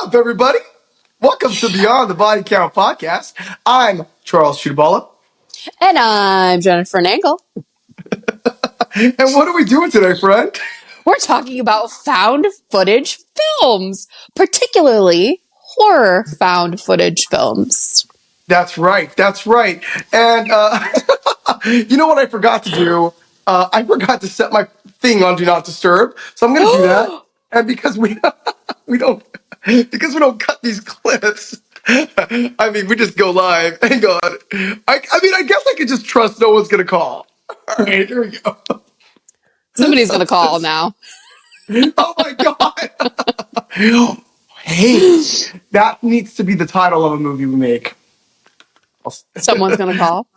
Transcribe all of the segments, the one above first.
up, everybody? Welcome to Beyond the Body Count podcast. I'm Charles Chudabala. And I'm Jennifer Nangle. And what are we doing today, friend? We're talking about found footage films, particularly horror found footage films. That's right. And you know what I forgot to do? I forgot to set my thing on Do Not Disturb. So I'm going to do that. And because we don't cut these clips. I mean, we just go live. Hang on. I guess I could just trust no one's going to call. All right, here we go. Somebody's going to call now. Oh my God. Hey, that needs to be the title of a movie we make. Someone's going to call.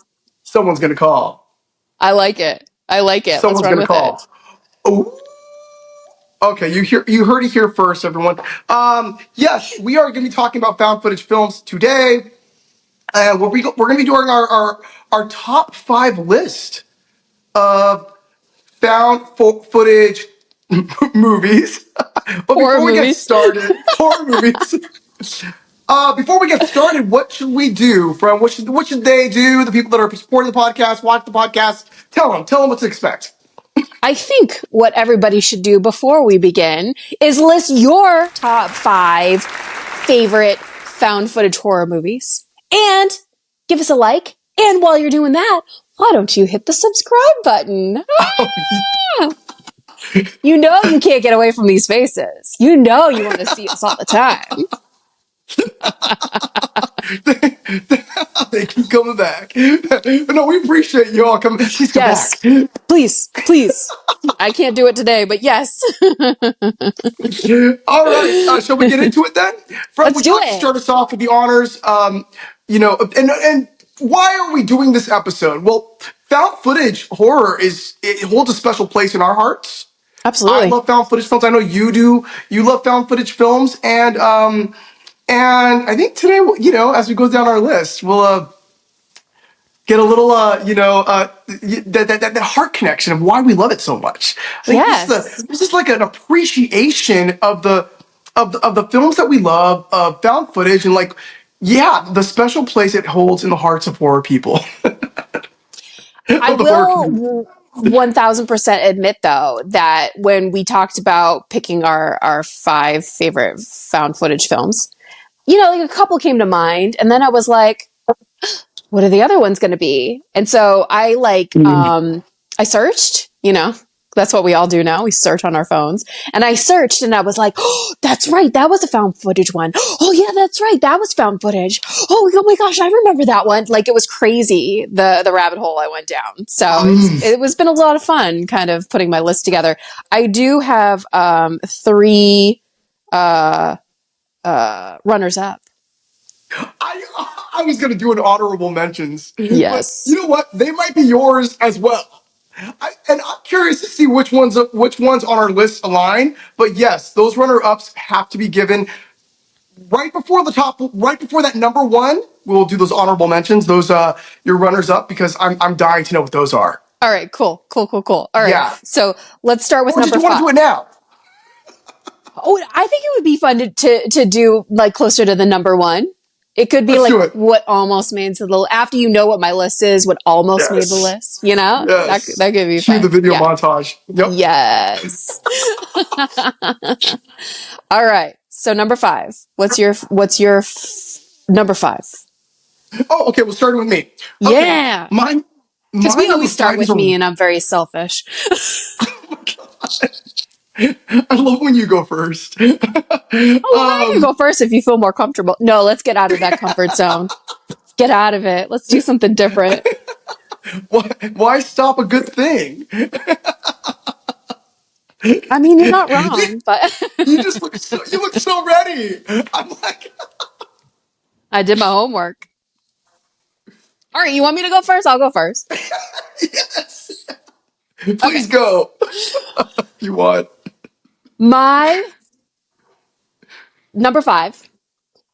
Someone's going to call. I like it. Someone's Let's run going to with call. it. Oh. Okay, you heard it here first, everyone. Yes, we are going to be talking about found footage films today. We're going to be doing our top 5 list of found footage movies. But before we get started, horror movies. Before we get started, what should we do, friend? What should they do? The people that are supporting the podcast, watch the podcast. Tell them what to expect. I think what everybody should do before we begin is list your top 5 favorite found footage horror movies and give us a like. And while you're doing that, why don't you hit the subscribe button? You know you can't get away from these faces. You know you want to see us all the time. They keep coming back. No, we appreciate you all coming. Please come back. Please. I can't do it today, but yes. All right. Shall we get into it then? Fred, Let's do like it. To start us off with the honors. And why are we doing this episode? Well, found footage horror it holds a special place in our hearts. Absolutely. I love found footage films. I know you do. You love found footage films, and I think today, as we go down our list, we'll get a little, that heart connection of why we love it so much. I think this is like an appreciation of the films that we love, found footage, and the special place it holds in the hearts of horror people. I will 1000% admit, though, that when we talked about picking our 5 favorite found footage films, a couple came to mind, and then I was like, what are the other ones going to be? And so I I searched, that's what we all do now. We search on our phones, and I searched and I was like, oh, that's right. That was a found footage one. Oh yeah, that's right. That was found footage. Oh my gosh. I remember that one. Like, it was crazy. The rabbit hole I went down. So it was been a lot of fun kind of putting my list together. I do have 3 runners up. I was going to do an honorable mentions. Yes. But you know what? They might be yours as well. And I'm curious to see which ones on our list align. But yes, those runner-ups have to be given right before that number 1. We'll do those honorable mentions, those your runners-up, because I'm dying to know what those are. All right, cool. All right, yeah. So let's start with number 5. Or did you want to do it now? Oh, I think it would be fun to do like closer to the number 1. It could be what almost made the list. After you know what my list is, what almost made the list, Yes. that could be fun. Cue the video montage. Yep. Yes. All right. So number 5. What's your number 5? Oh, okay. Well, starting with me. Okay. Yeah. Mine. Because we always start with me, and I'm very selfish. Oh my God. I love when you go first. I can go first if you feel more comfortable. No, let's get out of that comfort zone. Get out of it. Let's do something different. Why stop a good thing? I mean, you're not wrong, but you look so ready. I'm like, I did my homework. All right, you want me to go first? I'll go first. Yes. Please go. You want. My number 5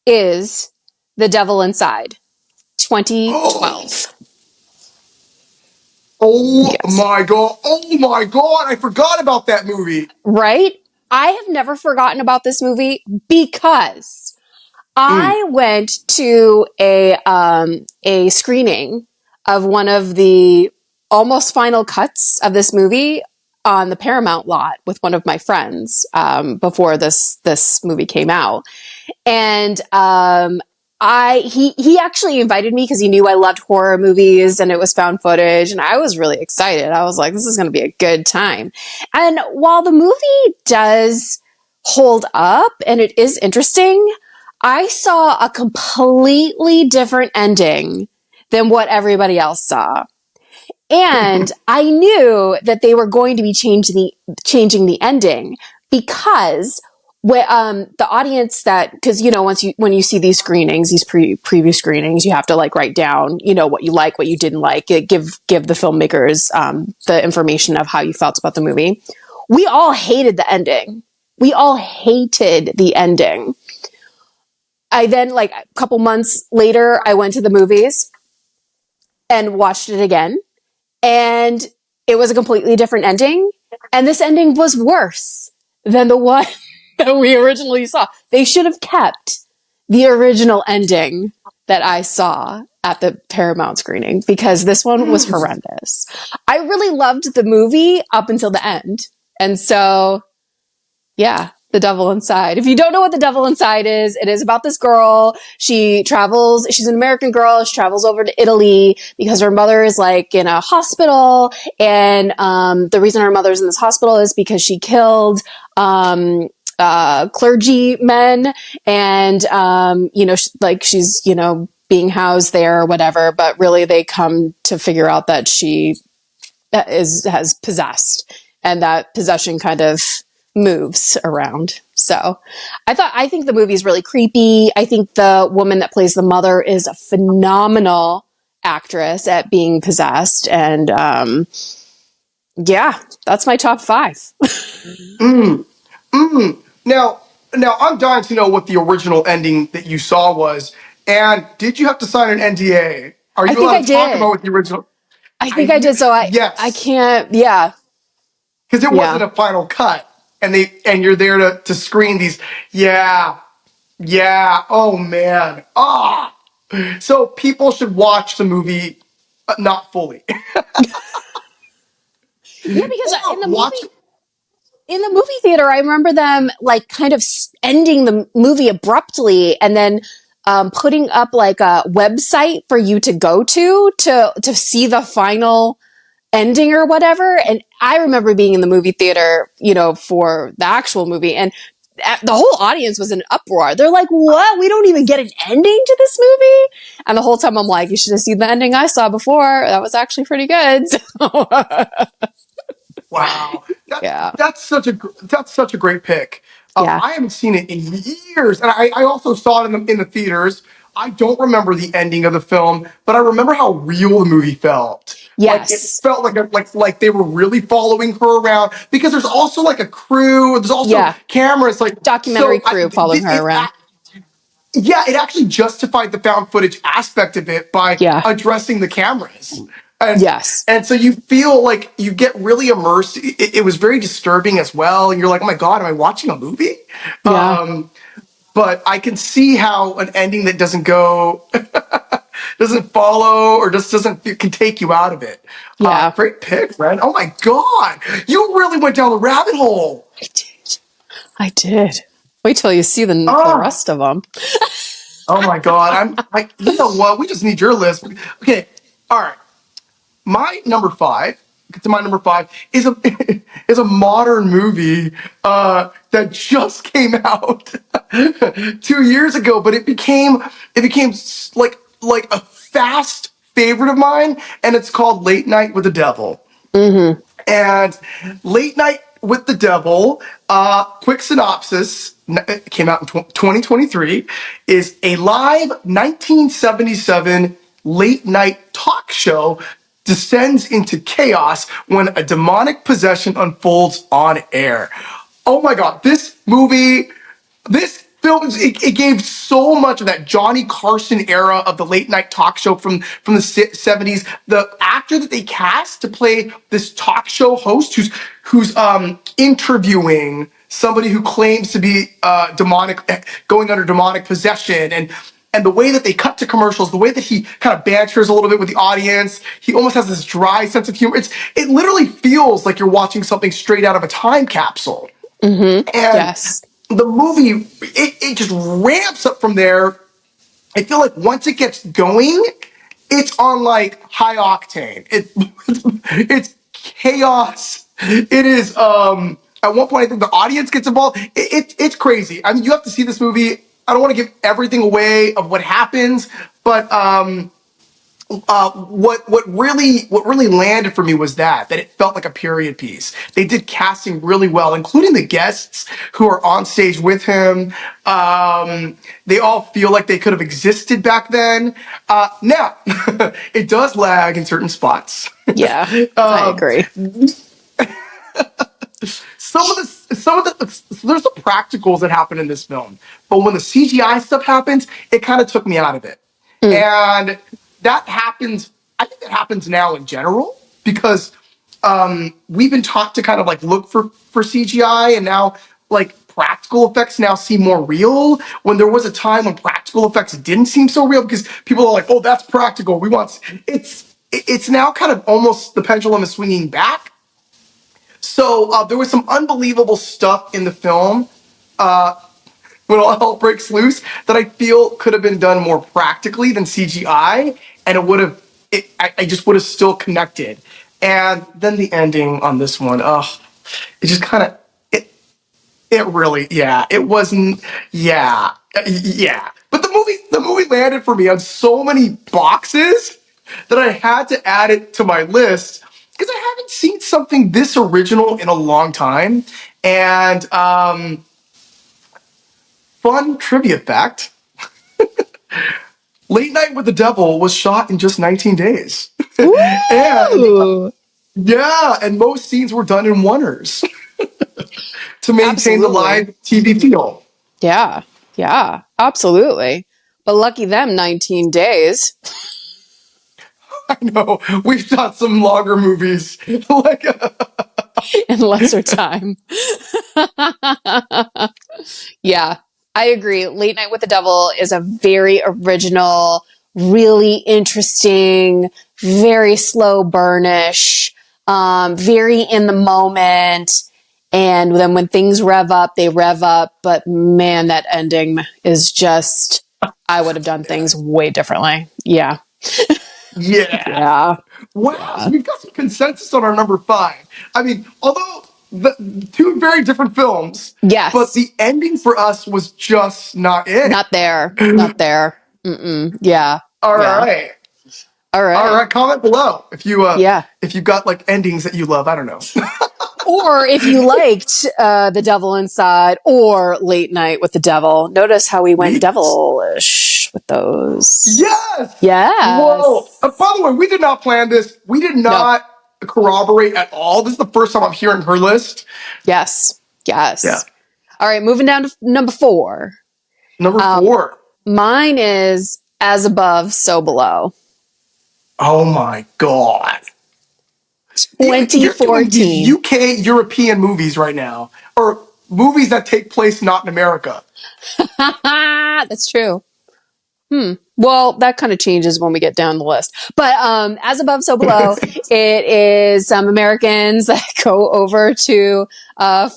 is The Devil Inside, 2012. Oh yes. My God. Oh my God. I forgot about that movie. Right? I have never forgotten about this movie because Mm. I went to a screening of one of the almost final cuts of this movie on the Paramount lot with one of my friends before this movie came out. And he actually invited me because he knew I loved horror movies and it was found footage, and I was really excited. I was like, this is going to be a good time. And while the movie does hold up and it is interesting, I saw a completely different ending than what everybody else saw. And I knew that they were going to be changing the ending because the audience that, because when you see these screenings, these preview screenings, you have to like write down what you like, what you didn't like, give the filmmakers the information of how you felt about the movie. We all hated the ending. We all hated the ending. I then, like a couple months later, I went to the movies and watched it again, and it was a completely different ending. And this ending was worse than the one that we originally saw. They should have kept the original ending that I saw at the Paramount screening, because this one was horrendous. I really loved the movie up until the end. And so, yeah, The Devil Inside. If you don't know what The Devil Inside is, it is about this girl. She's an American girl. She travels over to Italy because her mother is like in a hospital. And the reason her mother's in this hospital is because she killed clergymen. And, she's, being housed there or whatever. But really they come to figure out that she has possessed, and that possession kind of moves around. So I think the movie is really creepy. I think the woman that plays the mother is a phenomenal actress at being possessed. And yeah, that's my top 5. Now, I'm dying to know what the original ending that you saw was. And did you have to sign an NDA? Are I you think I allowed to talk about did. what the original? I think I did. So I Yes, can't. Yeah. because it Yeah. wasn't a final cut, and you're there to screen these. Yeah, yeah. Oh man. Ah. So people should watch the movie, not fully. Yeah. Because Or watch. in the movie theater, I remember them like kind of ending the movie abruptly and then putting up like a website for you to go to see the final ending or whatever. And I remember being in the movie theater, for the actual movie, and the whole audience was in uproar. They're like, what? We don't even get an ending to this movie? And the whole time I'm like, you should have seen the ending I saw before. That was actually pretty good. Wow, Yeah. that's such a great pick. Yeah. I haven't seen it in years, and I also saw it in the theaters. I don't remember the ending of the film, but I remember how real the movie felt. Like it Yes. felt like they were really following her around, because there's also like a crew. There's also Yeah. cameras. Like Documentary so, crew following her around. yeah, it actually justified the found footage aspect of it by Yeah. addressing the cameras. And Yes. and so you feel like you get really immersed. It was very disturbing as well. And you're like, oh my God, am I watching a movie? Yeah. But I can see how an ending that doesn't go, doesn't follow, or just doesn't, can take you out of it. Yeah. Great pick, friend. Oh my God. You really went down the rabbit hole. I did. I did. Wait till you see the Oh, rest of them. oh my God. I'm like, you know what? We just need your list. Okay. All right. My number 5, get to my number 5, is a is a modern movie that just came out 2 years ago, but it became like a fast favorite of mine, and it's called Late Night with the Devil. Mm-hmm. And Late Night with the Devil, quick synopsis, it came out in 2023, is a live 1977 late night talk show descends into chaos when a demonic possession unfolds on air. Oh my God, this movie, this film, it gave so much of that Johnny Carson era of the late night talk show from the 70s. The actor that they cast to play this talk show host who's interviewing somebody who claims to be demonic, going under demonic possession, and the way that they cut to commercials, the way that he kind of banters a little bit with the audience, he almost has this dry sense of humor. It literally feels like you're watching something straight out of a time capsule. Mm-hmm. And Yes. the movie, it just ramps up from there. I feel like once it gets going, it's on like high octane. It's chaos. It is at one point I think the audience gets involved. It's crazy. I mean, you have to see this movie. I don't want to give everything away of what happens, but what really landed for me was that it felt like a period piece. They did casting really well, including the guests who are on stage with him. They all feel like they could have existed back then. Now, it does lag in certain spots. Yeah, I agree. There's some practicals that happen in this film, but when the CGI stuff happens, it kind of took me out of it. Mm. And that happens, I think that happens now in general because we've been taught to kind of like look for CGI, and now like practical effects now seem more real when there was a time when practical effects didn't seem so real because people are like, oh, that's practical. It's now kind of almost the pendulum is swinging back. So there was some unbelievable stuff in the film when all hell breaks loose that I feel could have been done more practically than CGI, and I just would have still connected. And then the ending on this one, it just kind of, it really, yeah, it wasn't, yeah, yeah. But the movie landed for me on so many boxes that I had to add it to my list because I haven't seen something this original in a long time. And fun trivia fact: Late Night with the Devil was shot in just 19 days, and yeah, and most scenes were done in oneers to maintain the Absolutely. live TV feel. Yeah, yeah, absolutely. But lucky them, 19 days I know we've done some longer movies, like in lesser time. Yeah, I agree. Late Night with the Devil is a very original, really interesting, very slow burnish, very in the moment. And then when things rev up, they rev up. But man, that ending is just, I would have done things way differently. Yeah. yeah. Yeah. Wow, so Yeah. we've got some consensus on our number five. I mean, although the two very different films, but Yes. the ending for us was just not it. Not there. Not there. Mm-mm. Yeah. All Yeah. right. All All right. right, comment below Yeah. if you got like endings that you love. I don't know. Or if you liked The Devil Inside or Late Night with the Devil. Notice how we went Please. devilish with those. Yes. Whoa. Yes. By the way, we did not plan this. We did No. not corroborate at all. This is the first time I'm hearing her list. Yes. Yeah. Yes. All right, moving down to number 4. Number 4. Mine is As Above, So Below. Oh my God. You're doing 2014. these UK European movies right now, or movies that take place not in America. That's true. Well, that kind of changes when we get down the list. But As Above, So Below, it is some Americans that go over to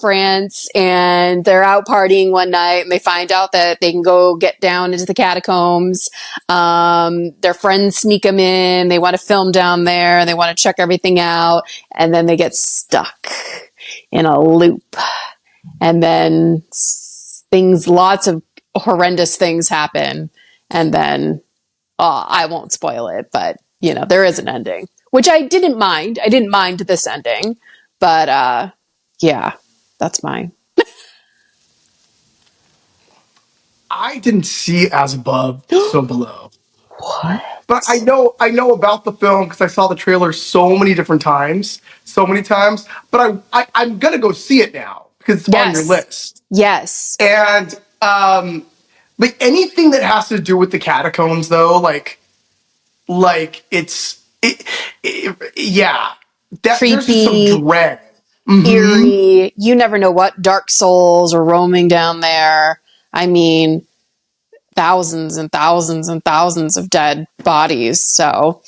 France, and they're out partying one night, and they find out that they can go get down into the catacombs. Their friends sneak them in. They want to film down there. They want to check everything out, and then they get stuck in a loop. And then lots of horrendous things happen. And then I won't spoil it, but there is an ending, which I didn't mind. I didn't mind this ending, but yeah, that's mine. I didn't see As Above, So Below. What? But I know about the film because I saw the trailer so many different times, so many times. But I'm gonna go see it now because it's on your Yes. list. Yes. And But anything that has to do with the catacombs, though, like yeah, that there's just some Creepy, dread. eerie. You never know what dark souls are roaming down there. I mean, thousands and thousands and thousands of dead bodies. So,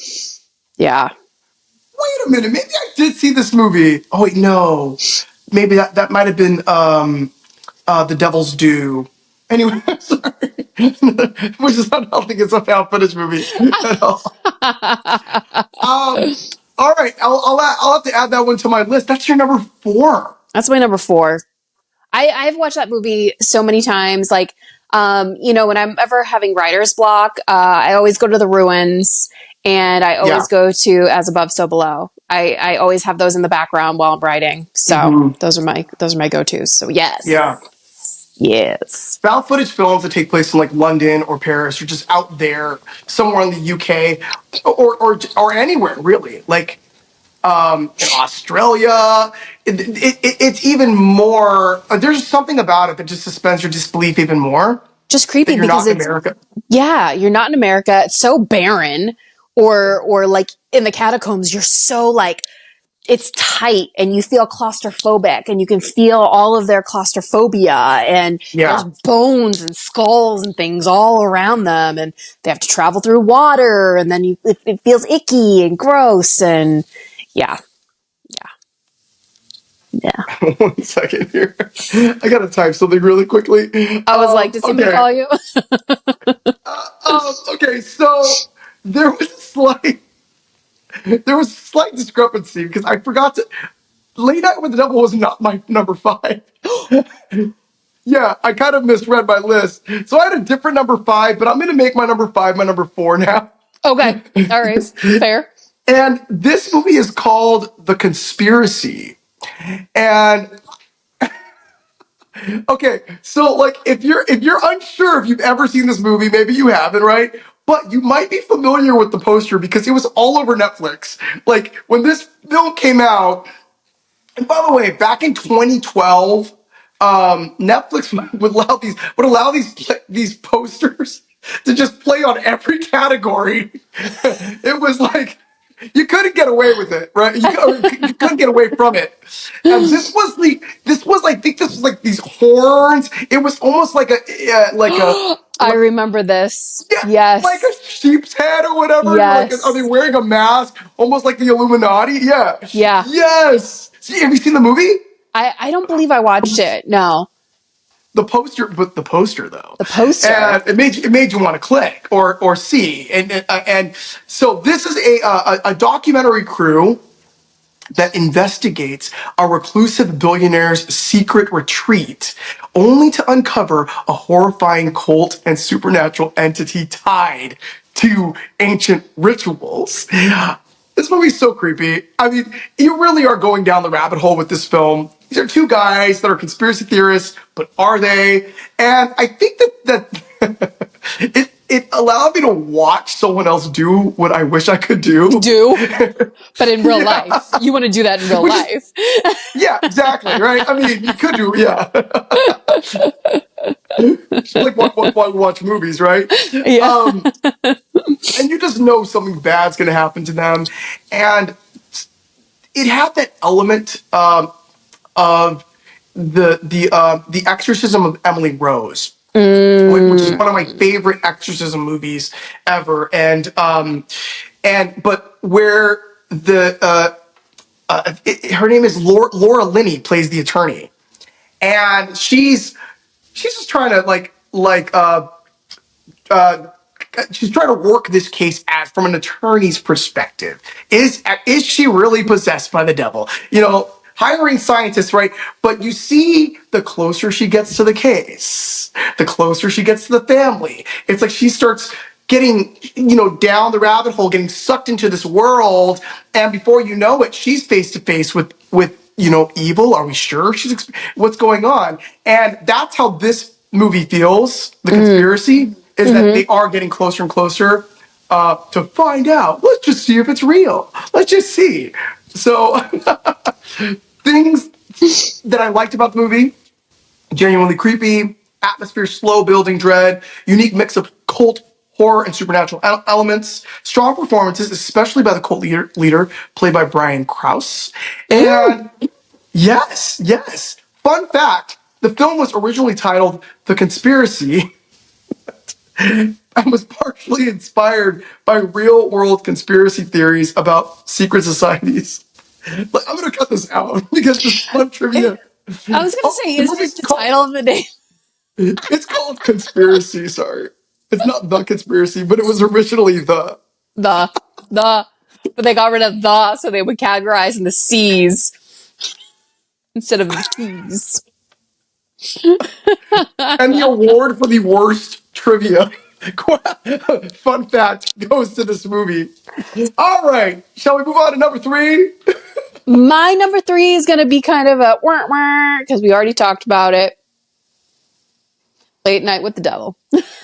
yeah. Wait a minute, maybe I did see this movie. Oh wait, no, maybe that might have been The Devil's Due. Anyway, sorry, which is not, I don't think it's a found footage movie at all. All right, I'll have to add that one to my list. That's your number 4. That's my number 4. I've watched that movie so many times. Like, when I'm ever having writer's block, I always go to the ruins, and I Yeah. always go to As Above, So Below. I always have those in the background while I'm writing. So those are my go-tos. So Yeah. yes. Found footage films that take place in like London or Paris or just out there somewhere in the UK or anywhere really. Like in Australia, it's even more. There's something about it that just suspends your disbelief even more. Just That creepy you're because not in it's America. you're not in America. It's so barren, or like in the catacombs, you're so like it's tight and you feel claustrophobic and you can feel all of their claustrophobia and there's Yeah. bones and skulls and things all around them and they have to travel through water and then it feels icky and gross and yeah. One second here. I gotta type something really quickly. I was like, did somebody Okay. call you? Okay. So there was a slight discrepancy because I forgot to. Late Night with the Devil was not my number 5. Yeah, I kind of misread my list. So I had a different number 5, but I'm going to make my number 5 my number 4 now. Okay. All right. Fair. And this movie is called The Conspiracy. And okay, so like if you're unsure if you've ever seen this movie, maybe you haven't, right? But you might be familiar with the poster because it was all over Netflix. Like when this film came out, and by the way, back in 2012, Netflix would allow these posters to just play on every category. It was like you couldn't get away with it, right? You couldn't get away from it. And I think this was like these horns. It was almost like I remember this. yeah, like Yes. a sheep's head or whatever. You're like, are they Yes. wearing a mask? Almost like the Illuminati? Yeah. Yeah. Yes. See, have you seen the movie? I don't believe I watched it. No. The poster though, The poster. and it made you want to click or see, and so this is a documentary crew that investigates a reclusive billionaire's secret retreat, only to uncover a horrifying cult and supernatural entity tied to ancient rituals. This movie's so creepy. I mean, you really are going down the rabbit hole with this film. These are two guys that are conspiracy theorists, but are they? And I think that it allowed me to watch someone else do what I wish I could do. But in real Yeah. life, you want to do that in real life. Yeah, exactly, right? I mean, you could do, yeah. Just like watch movies, right? Yeah. And you just know something bad's going to happen to them. And it had that element of the exorcism of Emily Rose, which is one of my favorite exorcism movies ever. But where her name is Laura Linney plays the attorney, and she's just trying to she's trying to work this case as from an attorney's perspective. Is she really possessed by the devil? Hiring scientists, right? But you see, the closer she gets to the case, the closer she gets to the family. It's like she starts getting, down the rabbit hole, getting sucked into this world, and before you know it, she's face to face with evil. Are we sure what's going on? And that's how this movie feels. The Conspiracy is that they are getting closer and closer to find out. Let's just see if it's real. Let's just see. So things that I liked about the movie: genuinely creepy, atmosphere, slow building dread, unique mix of cult horror and supernatural elements, strong performances, especially by the cult leader played by Brian Krause. And yes, yes. Fun fact, the film was originally titled The Conspiracy and was partially inspired by real world conspiracy theories about secret societies. Like, I'm going to cut this out because this fun trivia. I was gonna say, The is it movie's the called, title of the name? it's called Conspiracy, sorry. It's not The Conspiracy, but it was originally The. The, but they got rid of the, so they would categorize in the C's instead of the T's. And the award for the worst trivia, fun fact, goes to this movie. All right, shall we move on to number 3? My number 3 is gonna be kind of a because we already talked about it. Late Night with the Devil.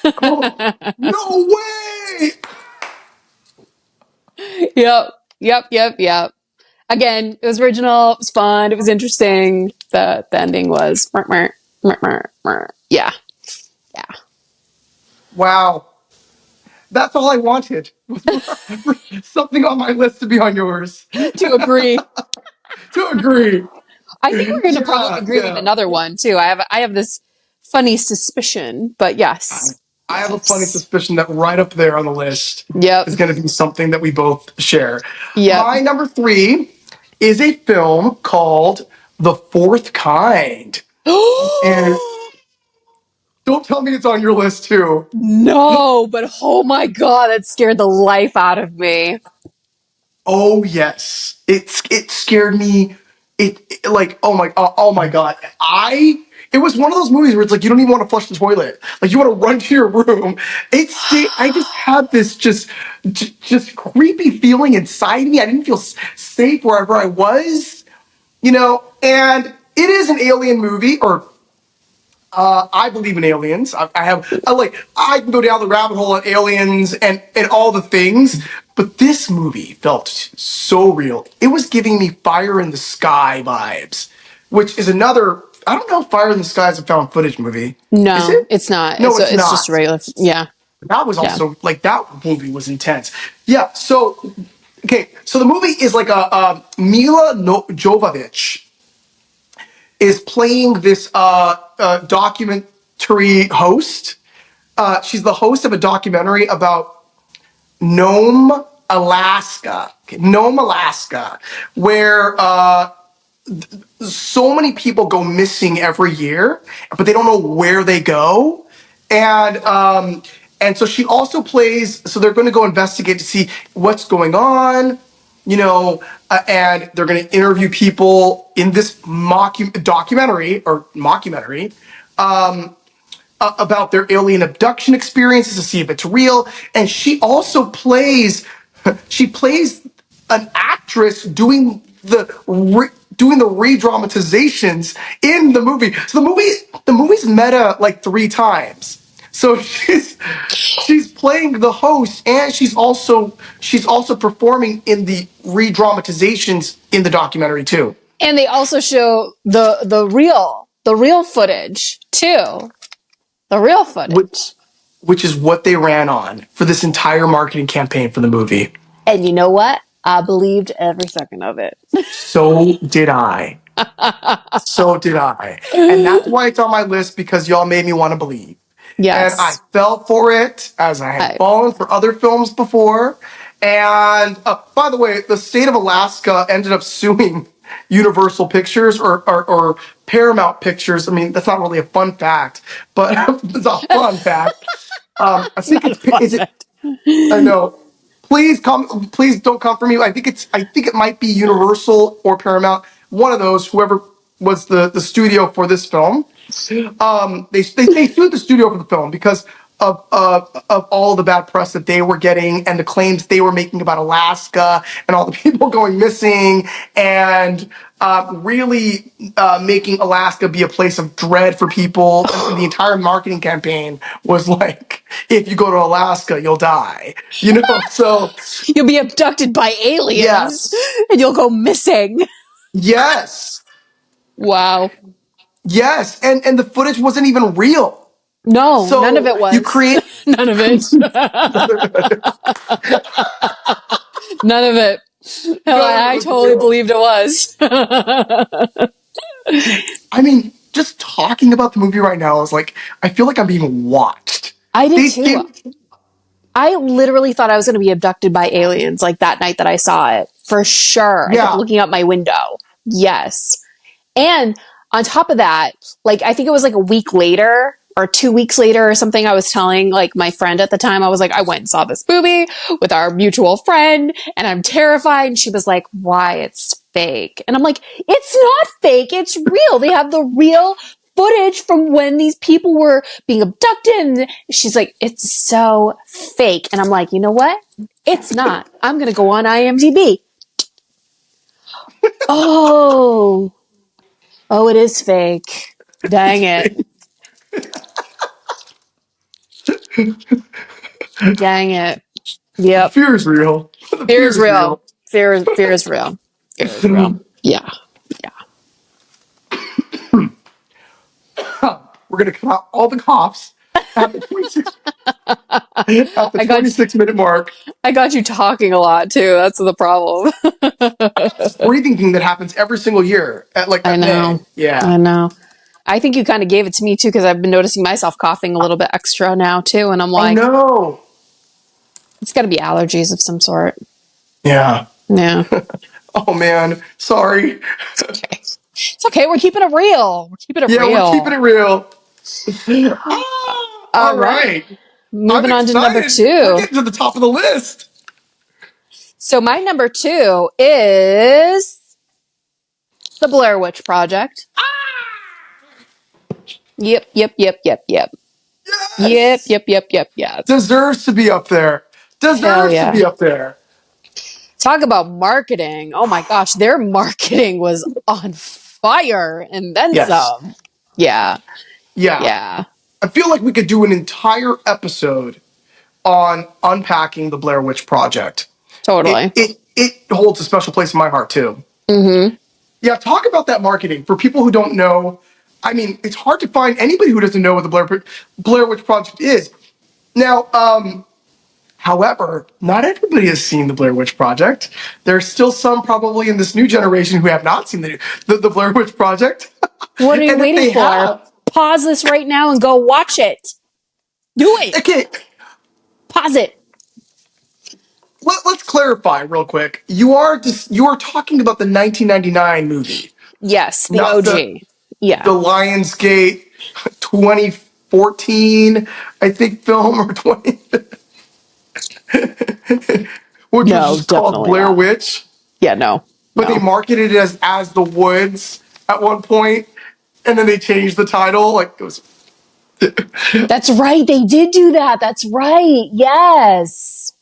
Oh, no way! Yep. Again, it was original. It was fun. It was interesting. The ending was yeah. Wow. That's all I wanted. Something on my list to be on yours. To agree. To agree. I think we're going to probably Yeah, agree with yeah. another one too. I have this funny suspicion, but yes, I have a funny yes, suspicion that right up there on the list yep, is going to be something that we both share. yep. My number 3 is a film called The Fourth Kind. And don't tell me it's on your list too. No, but oh my god, that scared the life out of me. Oh yes, it scared me. Like oh my god. It was one of those movies where it's like you don't even want to flush the toilet. Like you want to run to your room. I just had this just creepy feeling inside me. I didn't feel safe wherever I was, And it is an alien movie, or I believe in aliens. I can go down the rabbit hole on aliens and all the things, but this movie felt so real. It was giving me Fire in the Sky vibes, which is another. I don't know if Fire in the Sky is a found footage movie. Is No, it? it's not. No, it's It's just not. regular. Yeah, That was yeah. also like that movie was intense. Yeah. So okay. So the movie is like a Mila Jovovich is playing this documentary host. She's the host of a documentary about Nome, Alaska. Nome, Alaska, where so many people go missing every year, but they don't know where they go. And so she also plays. So they're going to go investigate to see what's going on, and they're going to interview people in this documentary or mockumentary about their alien abduction experiences to see if it's real. And she also plays. She plays an actress doing the re-dramatizations in the movie. So the movie's meta like 3 times. So she's playing the host, and she's also performing in the re-dramatizations in the documentary too. And they also show the real footage too. The real footage. Which is what they ran on for this entire marketing campaign for the movie. And you know what? I believed every second of it. So did I. So did I. And that's why it's on my list, because y'all made me want to believe. And I Yes. fell for it, as I had I, fallen for other films before. And by the way, the state of Alaska ended up suing Universal Pictures or Paramount Pictures. I mean, that's not really a fun fact, but it's a fun fact. I it's think not a fun is it fact. I know. Please don't come for me. I think it might be Universal or Paramount, one of those, whoever was the studio for this film. They sued the studio for the film because of all the bad press that they were getting and the claims they were making about Alaska and all the people going missing, and really making Alaska be a place of dread for people. And the entire marketing campaign was like, if you go to Alaska, you'll die. So You'll be abducted by aliens yes, and you'll go missing. yes, Wow. yes, and the footage wasn't even real. No, none of So it you was. create. None of it. None of it. Hell, None of it I was totally real. believed it was. I mean, just talking about the movie right now is like, I feel like I'm being watched. I did They too. give, I literally thought I was going to be abducted by aliens like that night that I saw it. For sure. I kept yeah, looking out my window. Yes. And on top of that, like I think it was like a week later or 2 weeks later or something, I was telling like my friend at the time, I was like, I went and saw this movie with our mutual friend and I'm terrified. And she was like, why? It's fake. And I'm like, it's not fake. It's real. They have the real footage from when these people were being abducted. And she's like, it's so fake. And I'm like, you know what? It's not. I'm going to go on IMDb. Oh, oh, it is fake. Dang it's it. fake. Dang it. The Yep. fear is real. The Fear fear is is real. real. Fear is real. Fear is real. Yeah. Yeah. We're gonna cut out all the coughs at the 26 at the I got 26-minute mark. I got you talking a lot too. That's the problem. I got this breathing thing that happens every single year at like I at know. May. Yeah. I know. I think you kind of gave it to me too because I've been noticing myself coughing a little bit extra now too, and I'm Oh like, no. it's got to be allergies of some sort. Yeah. Yeah. Oh man. Sorry. It's okay. It's okay. We're keeping it real. We're keeping it Yeah, we're keeping real. it real. Ah, All all right. right. I'm Moving on to number excited. We're two. getting to the top of the list. So my number two is the Blair Witch Project. Yep, yep, yep, yep, yep. Yep, Yes. yep, yep, yep, yep. Deserves to be up there. Hell Deserves to yeah. be up there. Talk about marketing. Oh my gosh, their marketing was on fire and then Yes. some. Yeah, Yeah. yeah, I feel like we could do an entire episode on unpacking the Blair Witch Project. totally. It holds a special place in my heart too. Mm-hmm. Yeah, talk about that marketing for people who don't know. I mean, it's hard to find anybody who doesn't know what the Blair Witch Project is. Now, however, not everybody has seen the Blair Witch Project. There's still some probably in this new generation who have not seen the Blair Witch Project. What are you And if waiting they for? have, Pause this right now and go watch it. Do it. okay, Pause it. let's clarify real quick. You are talking about the 1999 movie, Yes, the not OG. the Yeah. Lionsgate 2014, I think, film or 20, which was No, just called definitely Blair not. Witch, Yeah, no, but they no. marketed it as the Woods at one point, and then they changed the title. Like it was That's right. They did do that. That's right. Yes.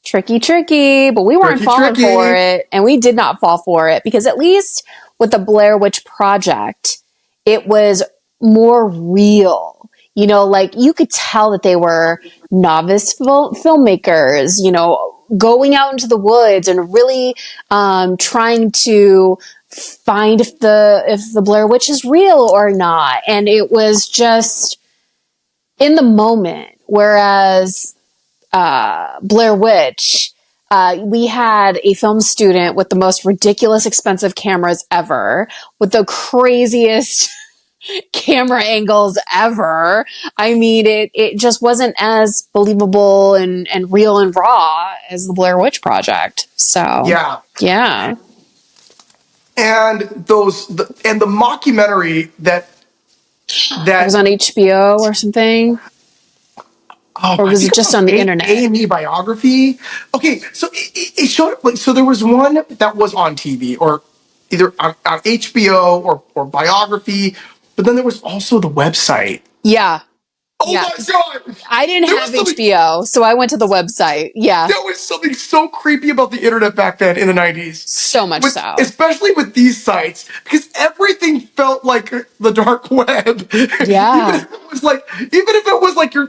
Tricky, tricky, but we weren't tricky, falling for tricky. it. And we did not fall for it because at least with the Blair Witch Project, it was more real. You know, like you could tell that they were novice filmmakers, you know, going out into the woods and really trying to find if the Blair Witch is real or not. And it was just in the moment. Whereas Blair Witch, we had a film student with the most ridiculous expensive cameras ever, with the craziest camera angles ever. I mean, it just wasn't as believable and real and raw as the Blair Witch Project. So, Yeah, yeah. and the mockumentary It was that on HBO or something. oh, Or I was think it it was just on on the A internet? and E biography. Okay, so it showed like so there was one that was on TV or either on HBO or biography, but then there was also the website. Yeah. Oh Yeah. my 'Cause god, I didn't there have was something HBO, so I went to the website. Yeah. there was something so creepy about the internet back then in the 90s. So much With so. especially with these sites, because everything felt like the dark web. Yeah. Even if it was like your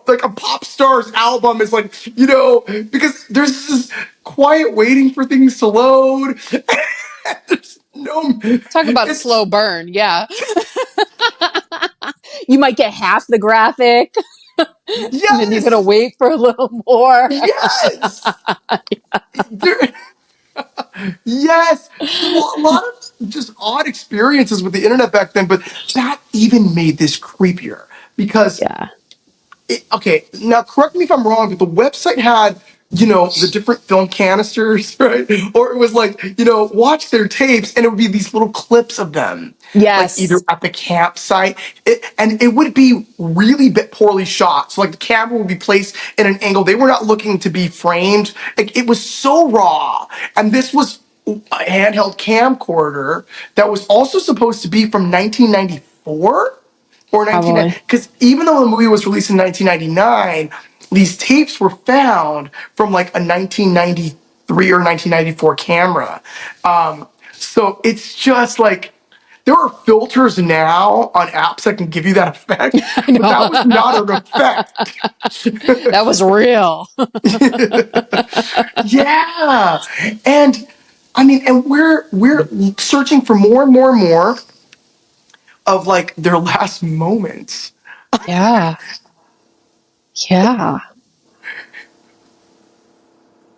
like a pop star's album is like, because there's this quiet waiting for things to load. There's no Talk about a it's slow burn. Yeah. You might get half the graphic, and then you gotta Yes, wait for a little more. yes. There, yes. So a lot of just odd experiences with the internet back then, but that even made this creepier because Yeah. okay, now correct me if I'm wrong, but the website had, the different film canisters, right? Or it was like, watch their tapes, and it would be these little clips of them, like either Yes. at the campsite, and it would be really poorly shot. So like the camera would be placed in an angle they were not looking to be framed. Like, it was so raw, and this was a handheld camcorder that was also supposed to be from 1994 or 1990, Probably. because even though the movie was released in 1999, these tapes were found from like a 1993 or 1994 camera. So it's just like there are filters now on apps that can give you that effect, I but that was not an know. effect. That was real. Yeah, and I mean, and we're searching for more and more and more of like their last moments. Yeah. Yeah.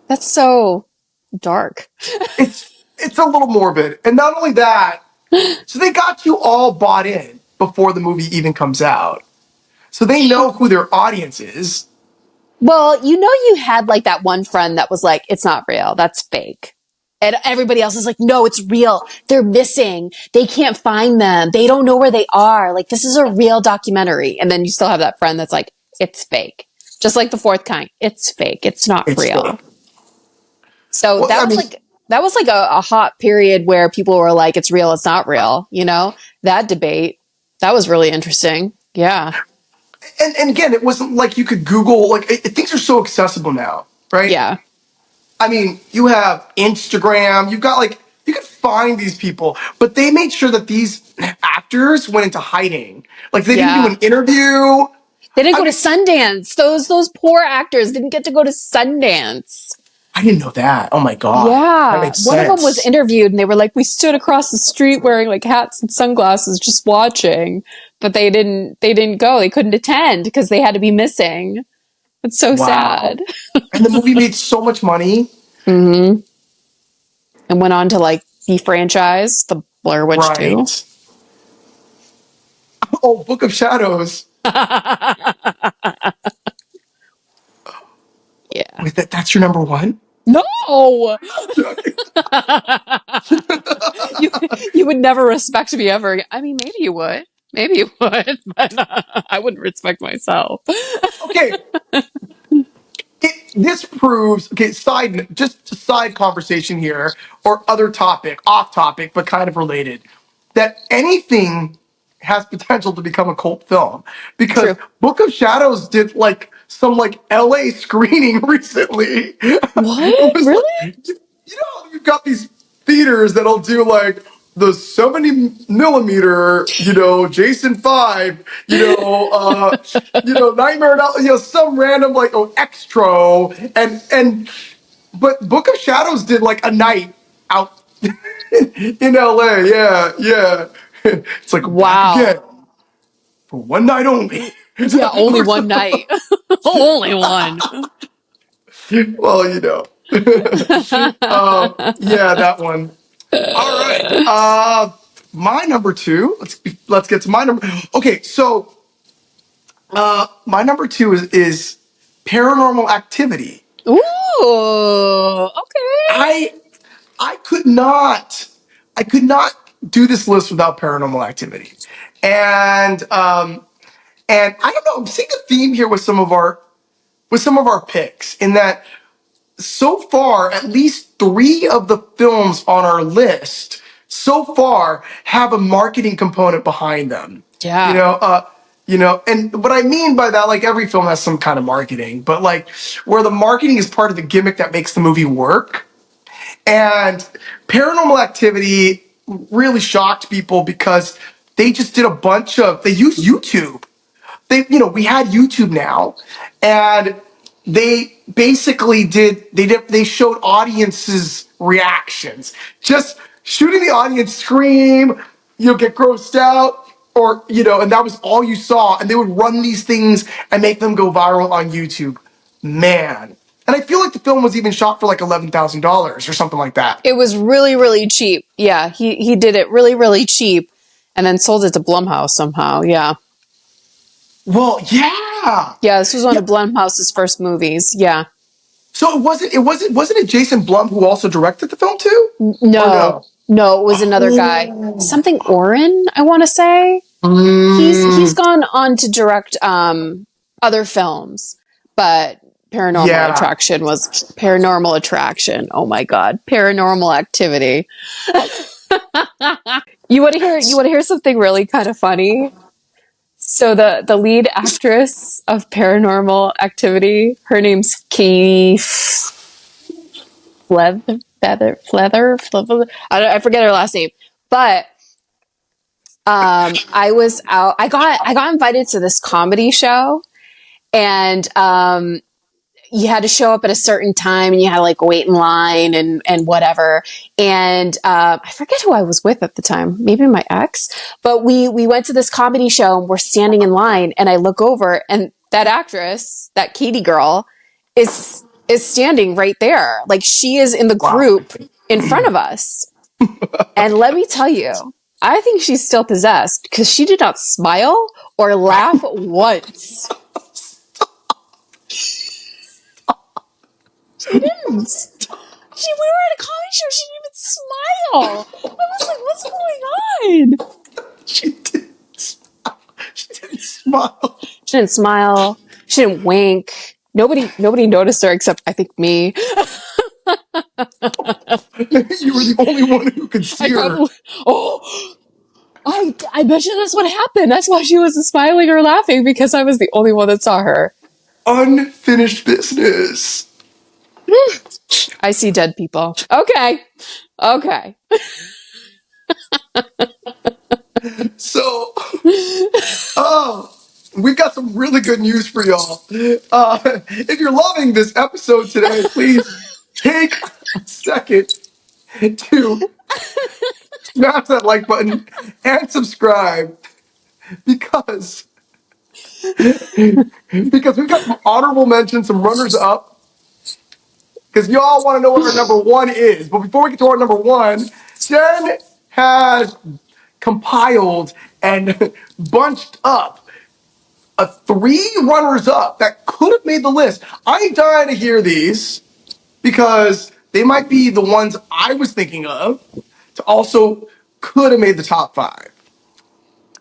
That's so dark. It's a little morbid. And not only that, so they got you all bought in before the movie even comes out. So they know who their audience is. Well, you had like that one friend that was like, it's not real. That's fake. And everybody else is like, no, it's real. They're missing. They can't find them. They don't know where they are. Like, this is a real documentary. And then you still have that friend that's like, it's fake. Just like the fourth kind. It's fake. It's not It's real. fake. So Well, I mean, that was like a hot period where people were like, it's real. It's not real. That debate, that was really interesting. Yeah. and again, it wasn't like you could Google, like, things are so accessible now, right? Yeah. I mean, you have Instagram, you've got like, you could find these people, but they made sure that these actors went into hiding. Like, they didn't do Yeah. an interview. They didn't I go to mean, Sundance. Those poor actors didn't get to go to Sundance. I didn't know that. Oh my God. That Yeah. makes One of them was sense. interviewed and they were like, we stood across the street wearing like hats and sunglasses just watching. But they didn't go. They couldn't attend because they had to be missing. It's so Wow. sad. And the movie made so much money. Hmm. And went on to like the franchise, the Blair Witch 2. Right. Oh, Book of Shadows. Yeah. Wait, that's your number one? No. you you would never respect me ever again. I mean, maybe you would. Maybe you would, but I wouldn't respect myself. Okay, this proves, okay, just a side conversation here, or other topic, off topic, but kind of related, that anything has potential to become a cult film, because True. Book of Shadows did like some like LA screening recently. It What? was like, Really? you know how you've got these theaters that'll do like the 70 millimeter, Jason 5, Nightmare, some random like extra, but Book of Shadows did like a night out in LA. Yeah, yeah. It's like back Wow. again for one night only. Yeah, only one night. Only one. Well, yeah, that one. All right. My number two. Let's get to my number. Okay, so my number two is Paranormal Activity. Ooh. Okay. I I could not do this list without Paranormal Activity, and I don't know. I'm seeing a theme here with some of our picks in that so far, at least three of the films on our list so far have a marketing component behind them. You Yeah. know, and what I mean by that, like every film has some kind of marketing, but like where the marketing is part of the gimmick that makes the movie work. And Paranormal Activity really shocked people because they just did they used YouTube. We had YouTube now, and they basically they showed audiences reactions, just shooting the audience scream, get grossed out, or and that was all you saw, and they would run these things and make them go viral on YouTube. Man. And I feel like the film was even shot for like $11,000 or something like that. It was really, really cheap. Yeah, he did it really, really cheap, and then sold it to Blumhouse somehow. Yeah. Well, yeah. Yeah, this was one Yeah. of Blumhouse's first movies. Yeah. So wasn't it Jason Blum who also directed the film too? Or No, no? no, it was another guy. Oh. Something Oren, I want to say. He's gone on to direct other films, but Yeah. Paranormal Attraction. Oh my God, Paranormal Activity. You want to hear something really kind of funny? So the lead actress of Paranormal Activity, her name's Key Feather. I forget her last name, but I was out. I got invited to this comedy show, and you had to show up at a certain time, and you had to like wait in line and whatever. And I forget who I was with at the time, maybe my ex. But we went to this comedy show, and we're standing in line, and I look over, and that actress, that Katie girl, is standing right there, like she is in the group in front of us. And let me tell you, I think she's still possessed because she did not smile or laugh once. She didn't. We were at a comedy show. She didn't even smile. I was like, what's going on? She didn't smile. She didn't smile. She didn't smile. She didn't wink. Nobody noticed her except I think me. You were the only one who could see her. I bet you that's what happened. That's why she wasn't smiling or laughing, because I was the only one that saw her. Unfinished business. I see dead people. Okay. So, we've got some really good news for y'all. If you're loving this episode today, please take a second to smash that like button and subscribe, because we've got some honorable mentions, some runners up, because y'all want to know what our number one is. But before we get to our number one, Jen has compiled and bunched up three runners up that could have made the list. I'm dying to hear these because they might be the ones I was thinking of to also could have made the top five.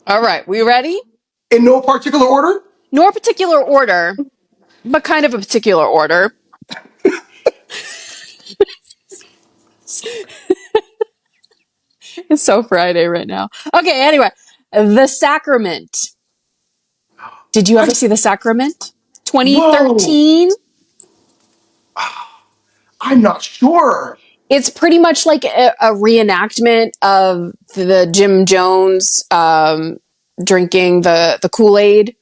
All right. We ready? In no particular order? No particular order, but kind of a particular order. It's so Friday right now. Okay, anyway. The Sacrament. Did you ever see The Sacrament? 2013? Whoa. I'm not sure. It's pretty much like a reenactment of the Jim Jones drinking the Kool-Aid.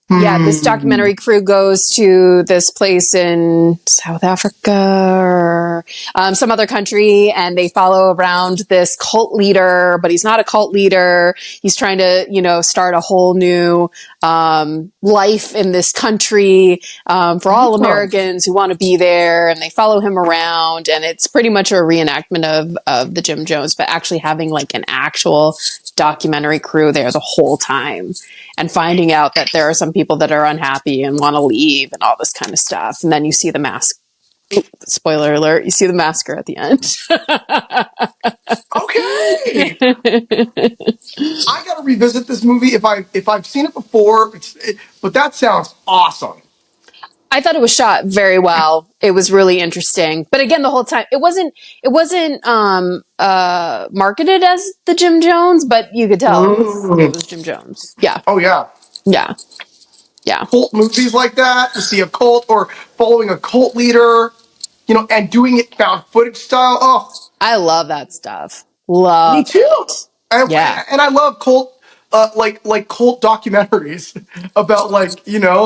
Yeah, this documentary crew goes to this place in South Africa or some other country, and they follow around this cult leader, but he's not a cult leader. He's trying to, start a whole new life in this country for all Americans who want to be there, and they follow him around, and it's pretty much a reenactment of the Jim Jones, but actually having like an actual documentary crew there the whole time, and finding out that there are some people that are unhappy and want to leave and all this kind of stuff. And then you see the mask. Spoiler alert, you see the massacre at the end. Okay. I gotta revisit this movie if I've seen it before, but that sounds awesome. I thought it was shot very well. It was really interesting. But again, the whole time it wasn't marketed as the Jim Jones, but you could tell it was Jim Jones. Yeah. Oh yeah. Yeah. Yeah. Cult movies like that, to see a cult or following a cult leader, and doing it found footage style. Oh, I love that stuff. Love me too. Yeah. And I love cult like cult documentaries about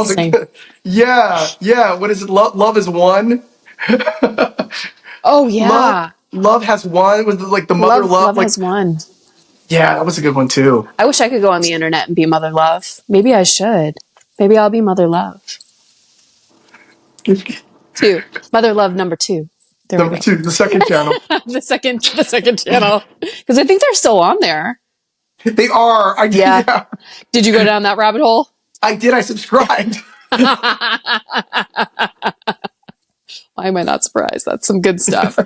Same. yeah. What is it? Love is one. Oh yeah. Love has one. Was it like the mother love? Love has won. Yeah, that was a good one too. I wish I could go on the internet and be Mother Love. Maybe I should. Maybe I'll be Mother Love. Two. Mother Love number 2. There Number we go. 2, the second channel. the second channel. Because I think they're still on there. They are. Yeah. Yeah. Did you go down that rabbit hole? I did. I subscribed. Why am I not surprised? That's some good stuff.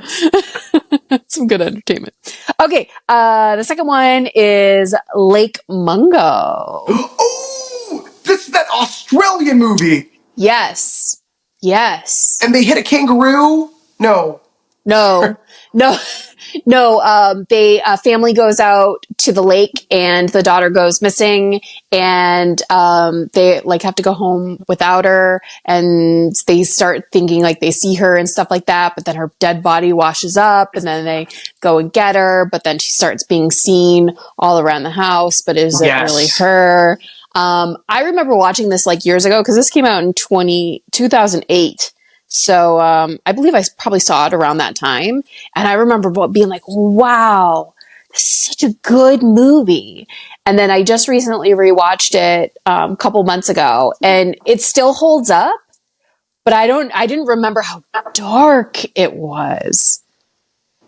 Some good entertainment. Okay. The second one is Lake Mungo. Oh, this is that Australian movie. Yes. Yes. And they hit a kangaroo? No. No. No. No, they family goes out to the lake and the daughter goes missing, and they like have to go home without her, and they start thinking like they see her and stuff like that, but then her dead body washes up, and then they go and get her, but then she starts being seen all around the house, but is it really her? I remember watching this like years ago because this came out in 2008. So I believe I probably saw it around that time. And I remember being like, wow, this is such a good movie. And then I just recently rewatched it a couple months ago, and it still holds up. But I didn't remember how dark it was.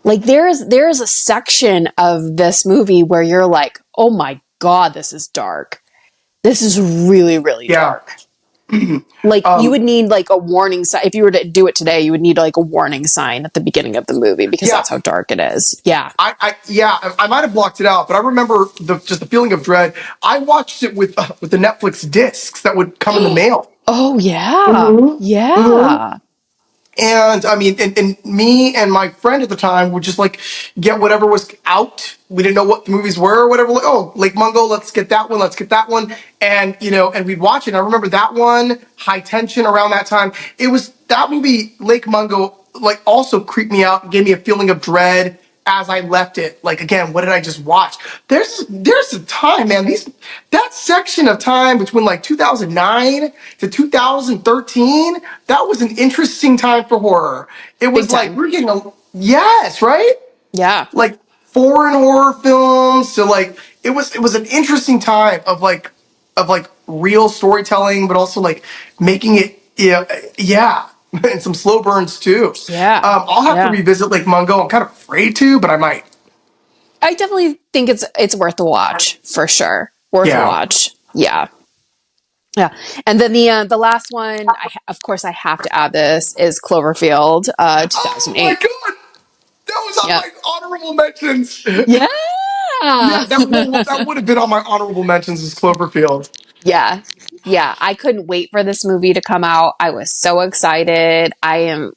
Like there's a section of this movie where you're like, oh my God, this is dark. This is really, really dark. Like you would need like a warning sign. If you were to do it today, you would need like a warning sign at the beginning of the movie because that's how dark it is. Yeah. I might have blocked it out, but I remember just the feeling of dread. I watched it with the Netflix discs that would come in the mail. Oh yeah. Yeah. And I mean, and me and my friend at the time would just like get whatever was out. We didn't know what the movies were or whatever. Like, oh, Lake Mungo, let's get that one. Let's get that one. And, and we'd watch it. And I remember that one, High Tension around that time. It was that movie, Lake Mungo, like also creeped me out, gave me a feeling of dread as I left it. Like, again, what did I just watch? There's a time, man, that section of time between like 2009 to 2013, that was an interesting time for horror. It was like, we're getting yes, right? Yeah. Like foreign horror films. So like, it was an interesting time of like real storytelling, but also like making it, yeah. And some slow burns too. Yeah. I'll have to revisit Lake Mungo. I'm kind of afraid to, but I might. I definitely think it's worth a watch for sure. Worth a watch. Yeah. Yeah. And then the last one, of course, I have to add this is Cloverfield, 2008. Oh my God. That was on my honorable mentions. Yeah. That would have been on my honorable mentions as Cloverfield. Yeah. Yeah. I couldn't wait for this movie to come out. I was so excited.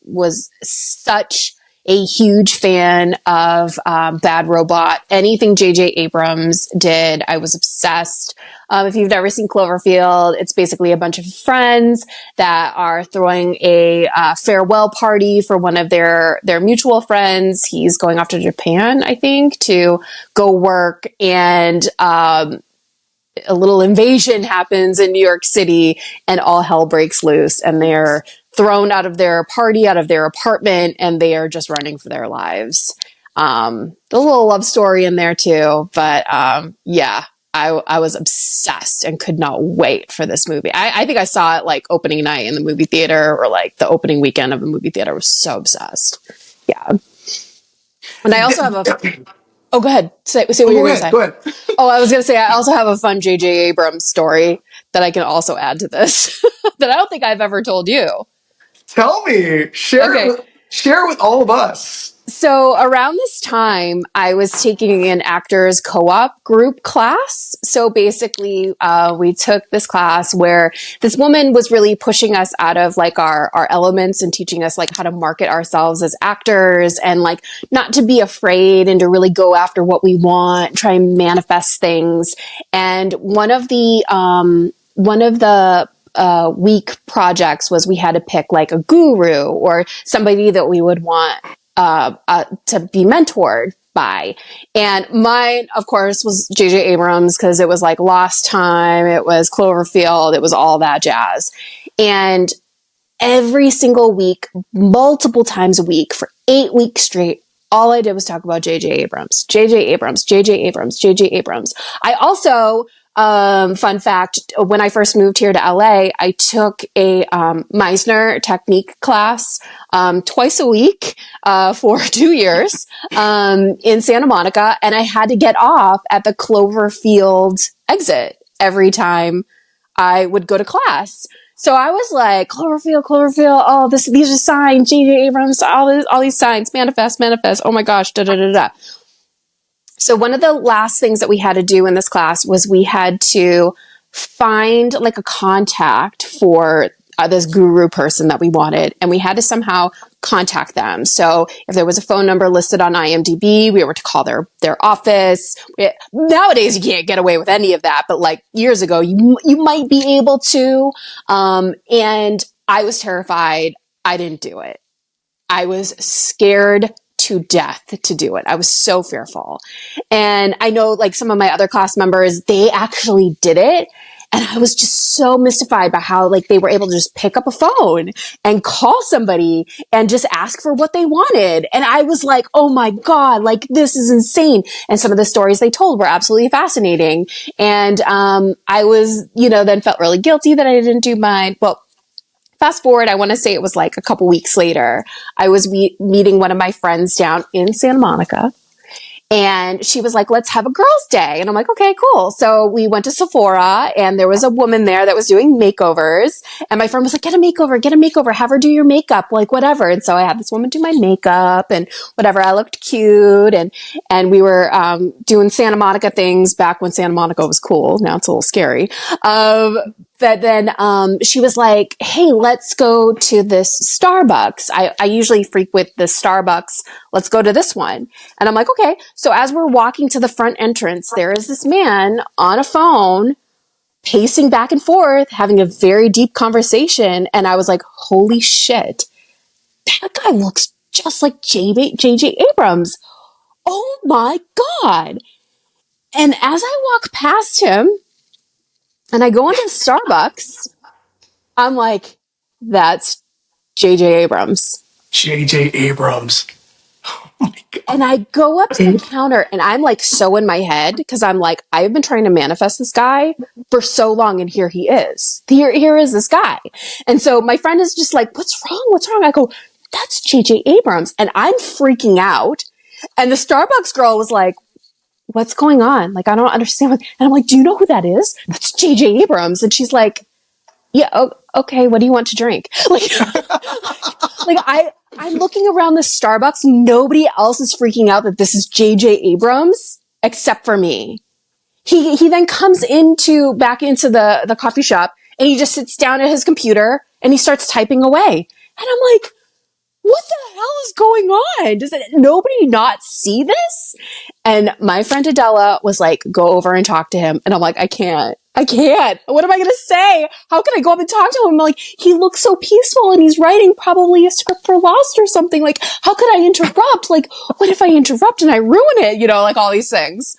Was such a huge fan of Bad Robot. Anything J.J. Abrams did, I was obsessed. If you've never seen Cloverfield, it's basically a bunch of friends that are throwing a farewell party for one of their mutual friends. He's going off to Japan, I think, to go work, and a little invasion happens in New York City, and all hell breaks loose, and they're thrown out of their party, out of their apartment, and they are just running for their lives. The little love story in there too, but yeah, I was obsessed and could not wait for this movie. I think I saw it like opening night in the movie theater, or like the opening weekend of the movie theater. I was so obsessed. Yeah. And I also have oh, go ahead. Say what you're going to say. Go ahead. Oh, I was going to say, I also have a fun J.J. Abrams story that I can also add to this that I don't think I've ever told you. Tell me. Share it with all of us. So around this time, I was taking an actors co-op group class. So basically, we took this class where this woman was really pushing us out of like our elements and teaching us like how to market ourselves as actors, and like not to be afraid and to really go after what we want, try and manifest things. And one of the week projects was we had to pick like a guru or somebody that we would want to be mentored by. And mine, of course, was J.J. Abrams, because it was like Lost Time, it was Cloverfield, it was all that jazz. And every single week, multiple times a week for 8 weeks straight, all I did was talk about J.J. Abrams, J.J. Abrams, J.J. Abrams, J.J. Abrams. I also, fun fact, when I first moved here to LA, I took a Meisner technique class twice a week for 2 years in Santa Monica, and I had to get off at the Cloverfield exit every time I would go to class. So I was like, Cloverfield, Cloverfield. Oh, these are signs. J.J. Abrams. All these signs. Manifest, manifest. Oh my gosh. Da da da da. So one of the last things that we had to do in this class was we had to find like a contact for this guru person that we wanted, and we had to somehow contact them. So if there was a phone number listed on IMDb, we were to call their office. Nowadays, you can't get away with any of that, but like years ago, you might be able to. And I was terrified. I didn't do it. I was scared to death to do it. I was so fearful. And I know like some of my other class members, they actually did it. And I was just so mystified by how like they were able to just pick up a phone and call somebody and just ask for what they wanted. And I was like, oh my God, like this is insane. And some of the stories they told were absolutely fascinating. And I was, then felt really guilty that I didn't do mine. Well, fast forward, I want to say it was like a couple weeks later, I was meeting one of my friends down in Santa Monica. And she was like, let's have a girls' day. And I'm like, okay, cool. So we went to Sephora, and there was a woman there that was doing makeovers. And my friend was like, get a makeover, have her do your makeup, like whatever. And so I had this woman do my makeup and whatever. I looked cute. And we were doing Santa Monica things back when Santa Monica was cool. Now it's a little scary. But then she was like, hey, let's go to this Starbucks. I usually frequent the Starbucks. Let's go to this one. And I'm like, okay. So as we're walking to the front entrance, there is this man on a phone pacing back and forth, having a very deep conversation. And I was like, holy shit, that guy looks just like J.J. Abrams. Oh my God. And as I walk past him and I go into Starbucks, I'm like, that's J.J. Abrams. J.J. Abrams. Oh my God. And I go up to the counter and I'm like so in my head because I'm like, I've been trying to manifest this guy for so long, and here he is. Here is this guy. And so my friend is just like, what's wrong? What's wrong? I go, that's J.J. Abrams. And I'm freaking out. And the Starbucks girl was like, what's going on? Like, I don't understand. And I'm like, do you know who that is? That's J.J. Abrams. And she's like, yeah, okay, what do you want to drink? I'm looking around the Starbucks. Nobody else is freaking out that this is J.J. Abrams except for me. He then comes back into the coffee shop, and he just sits down at his computer and he starts typing away. And I'm like, what the hell is going on? Does nobody not see this? And my friend Adela was like, go over and talk to him. And I'm like, I can't. What am I going to say? How can I go up and talk to him? I'm like, he looks so peaceful and he's writing probably a script for Lost or something. Like, how could I interrupt? Like, what if I interrupt and I ruin it? Like all these things.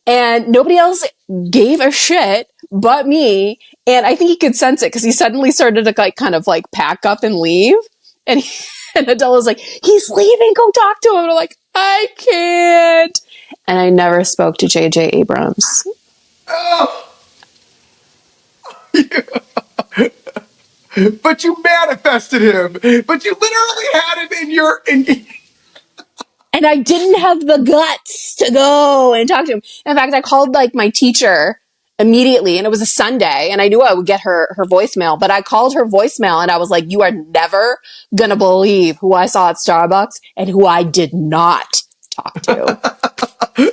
And nobody else gave a shit but me. And I think he could sense it because he suddenly started to kind of pack up and leave. And Adela's like, he's leaving, go talk to him. And I'm like, I can't. And I never spoke to J.J. Abrams. Oh. But you manifested him. But you literally had him in your... And I didn't have the guts to go and talk to him. In fact, I called my teacher immediately, and it was a Sunday, and I knew I would get her voicemail, but I called her voicemail and I was like, you are never gonna believe who I saw at Starbucks and who I did not talk to.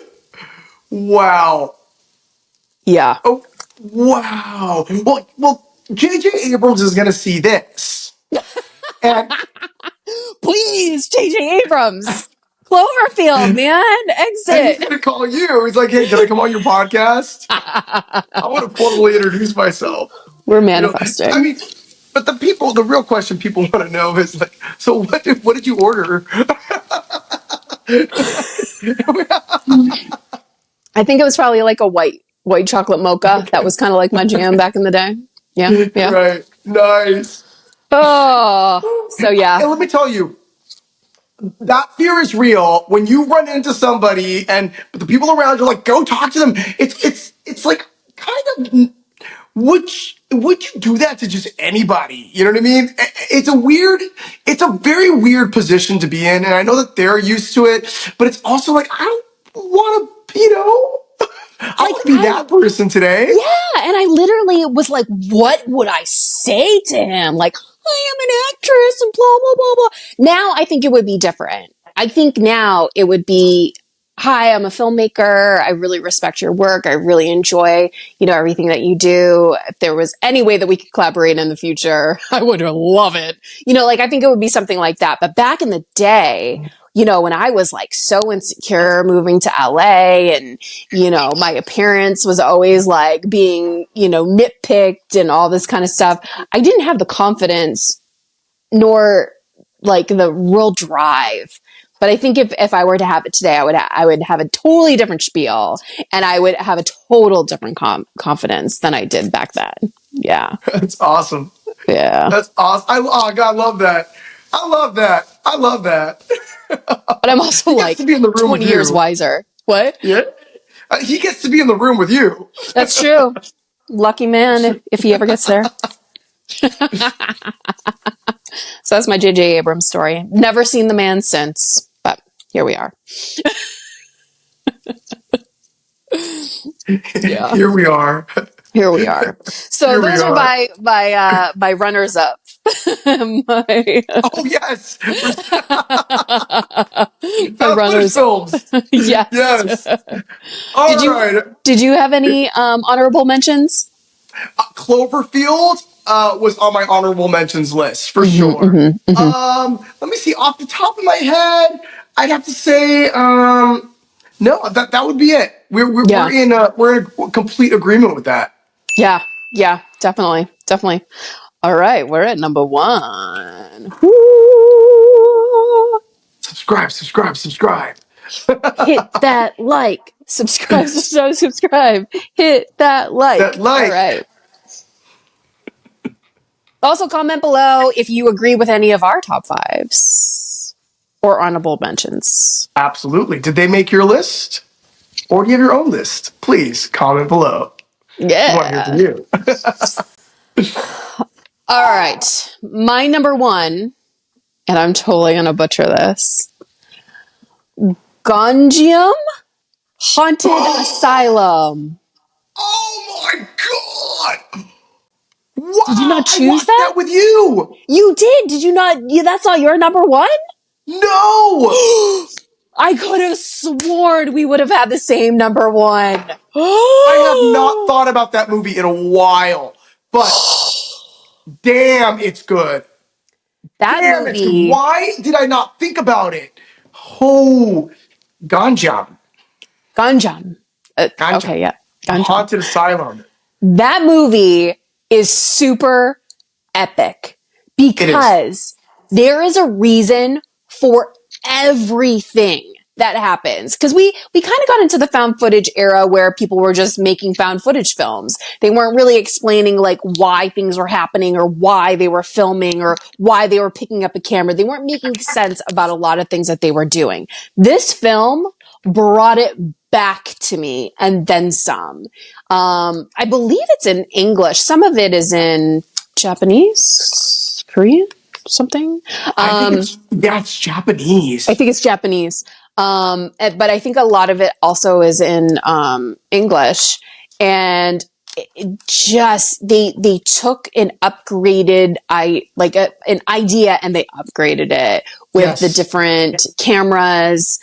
Wow. Yeah. Oh, wow. Well, J.J. Abrams is gonna see this. And please, J.J. Abrams. Cloverfield, man, exit. And he's gonna call you. He's like, hey, can I come on your podcast? I want to formally introduce myself. We're manifesting. I mean, but the real question people want to know is like, so what did you order? I think it was probably like a white chocolate mocha. Okay. That was kind of like my jam back in the day. Yeah. Right. Nice. Oh, so yeah. And let me tell you, that fear is real when you run into somebody and the people around you are like, go talk to them. It's like kind of, would you do that to just anybody? You know what I mean? It's a very weird position to be in. And I know that they're used to it, but it's also like, I don't want to, I Like, want to be that person today. yeah, and I literally was like, what would I say to him? Like, I am an actress and blah, blah, blah, blah. Now I think it would be different. I think now it would be, hi, I'm a filmmaker. I really respect your work. I really enjoy, everything that you do. If there was any way that we could collaborate in the future, I would love it. I think it would be something like that. But back in the day, when I was like so insecure moving to LA and, my appearance was always like being, nitpicked and all this kind of stuff. I didn't have the confidence nor like the real drive. But I think if I were to have it today, I would have a totally different spiel and I would have a total different confidence than I did back then. Yeah. That's awesome. Yeah. That's awesome. Oh God, I love that. I love that. I love that. But I'm also He gets like to be in the room 20 with years you. wiser. What? Yeah. He gets to be in the room with you. That's true. Lucky man if he ever gets there. So that's my J.J. Abrams story. Never seen the man since, but here we are. Yeah. Here we are. Here we are. So Here we those are are. my runners up. my Oh yes. my Found footage runners. films. Yes. Yes. All right. Did you have any honorable mentions? Cloverfield was on my honorable mentions list for sure. Let me see. Off the top of my head, I'd have to say no. That would be it. Yeah. We're in complete agreement with that. Yeah. Yeah. Definitely. Definitely. All right, we're at number 1. Woo! Subscribe. Hit that like. Subscribe. Hit that like. That like. All right. Also, comment below if you agree with any of our top 5s or honorable mentions. Absolutely. Did they make your list? Or do you have your own list? Please comment below. Yeah. We want to hear from you. All right. My number 1, and I'm totally going to butcher this. Gonjiam Haunted Asylum. Oh my God! Wow! Did you not choose I watched that with you. You did. Did you not? That's not your number 1? No! I could have sworn we would have had the same number 1. I have not thought about that movie in a while, but damn, it's good. That It's good. movie. Why did I not think about it? Oh, Ganjam. Ganjam. Okay, yeah. Ganjam. Haunted Asylum. That movie is super epic because there is a reason for everything that happens. Because we kind of got into the found footage era where people were just making found footage films. They weren't really explaining like why things were happening or why they were filming or why they were picking up a camera. They weren't making sense about a lot of things that they were doing. This film brought it back to me and then some. I believe it's in English. Some of it is in Japanese, Korean, something. I think it's Japanese. I think it's Japanese. But I think a lot of it also is in English. And it just they took an upgraded an idea and they upgraded it with the different cameras.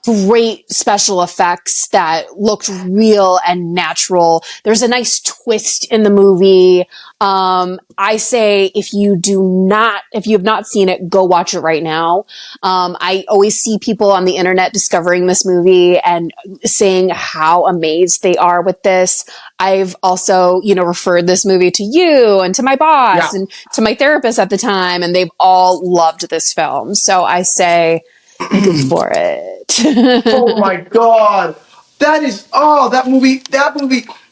Great special effects that looked real and natural. There's a nice twist in the movie. I say if you have not seen it, go watch it right now. I always see people on the internet discovering this movie and saying how amazed they are with this. I've also, referred this movie to you and to my boss and to my therapist at the time, and they've all loved this film. So I say, go for it. Oh my God. That movie,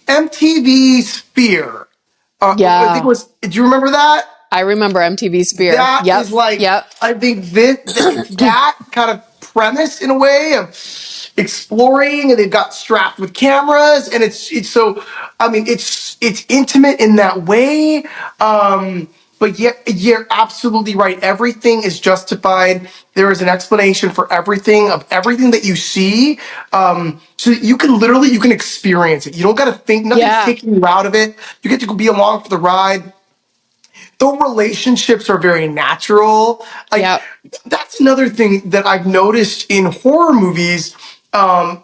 MTV's Fear. I think it was, do you remember that? I remember MTV Sphere. That Yep. is like, Yep. I think it's that kind of premise in a way of exploring, and they've got strapped with cameras, and it's so, I mean, it's intimate in that way. But yet you're absolutely right. Everything is justified. There is an explanation for everything, of everything that you see. So that you can literally, you can experience it. You don't got to think, nothing's Yeah. taking you out of it. You get to be along for the ride. The relationships are very natural. Like, Yep. that's another thing that I've noticed in horror movies, and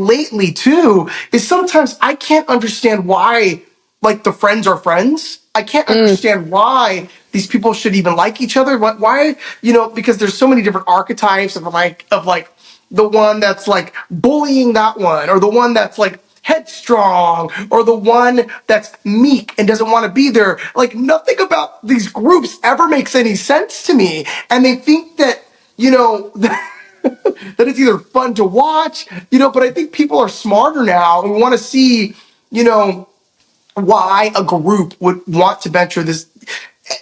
lately too, is sometimes I can't understand why, like, the friends are friends. I can't understand why these people should even like each other. Why, because there's so many different archetypes of like the one that's like bullying that one, or the one that's like headstrong, or the one that's meek and doesn't want to be there. Like, nothing about these groups ever makes any sense to me. And they think that, that it's either fun to watch, but I think people are smarter now and want to see, you know, why a group would want to venture this.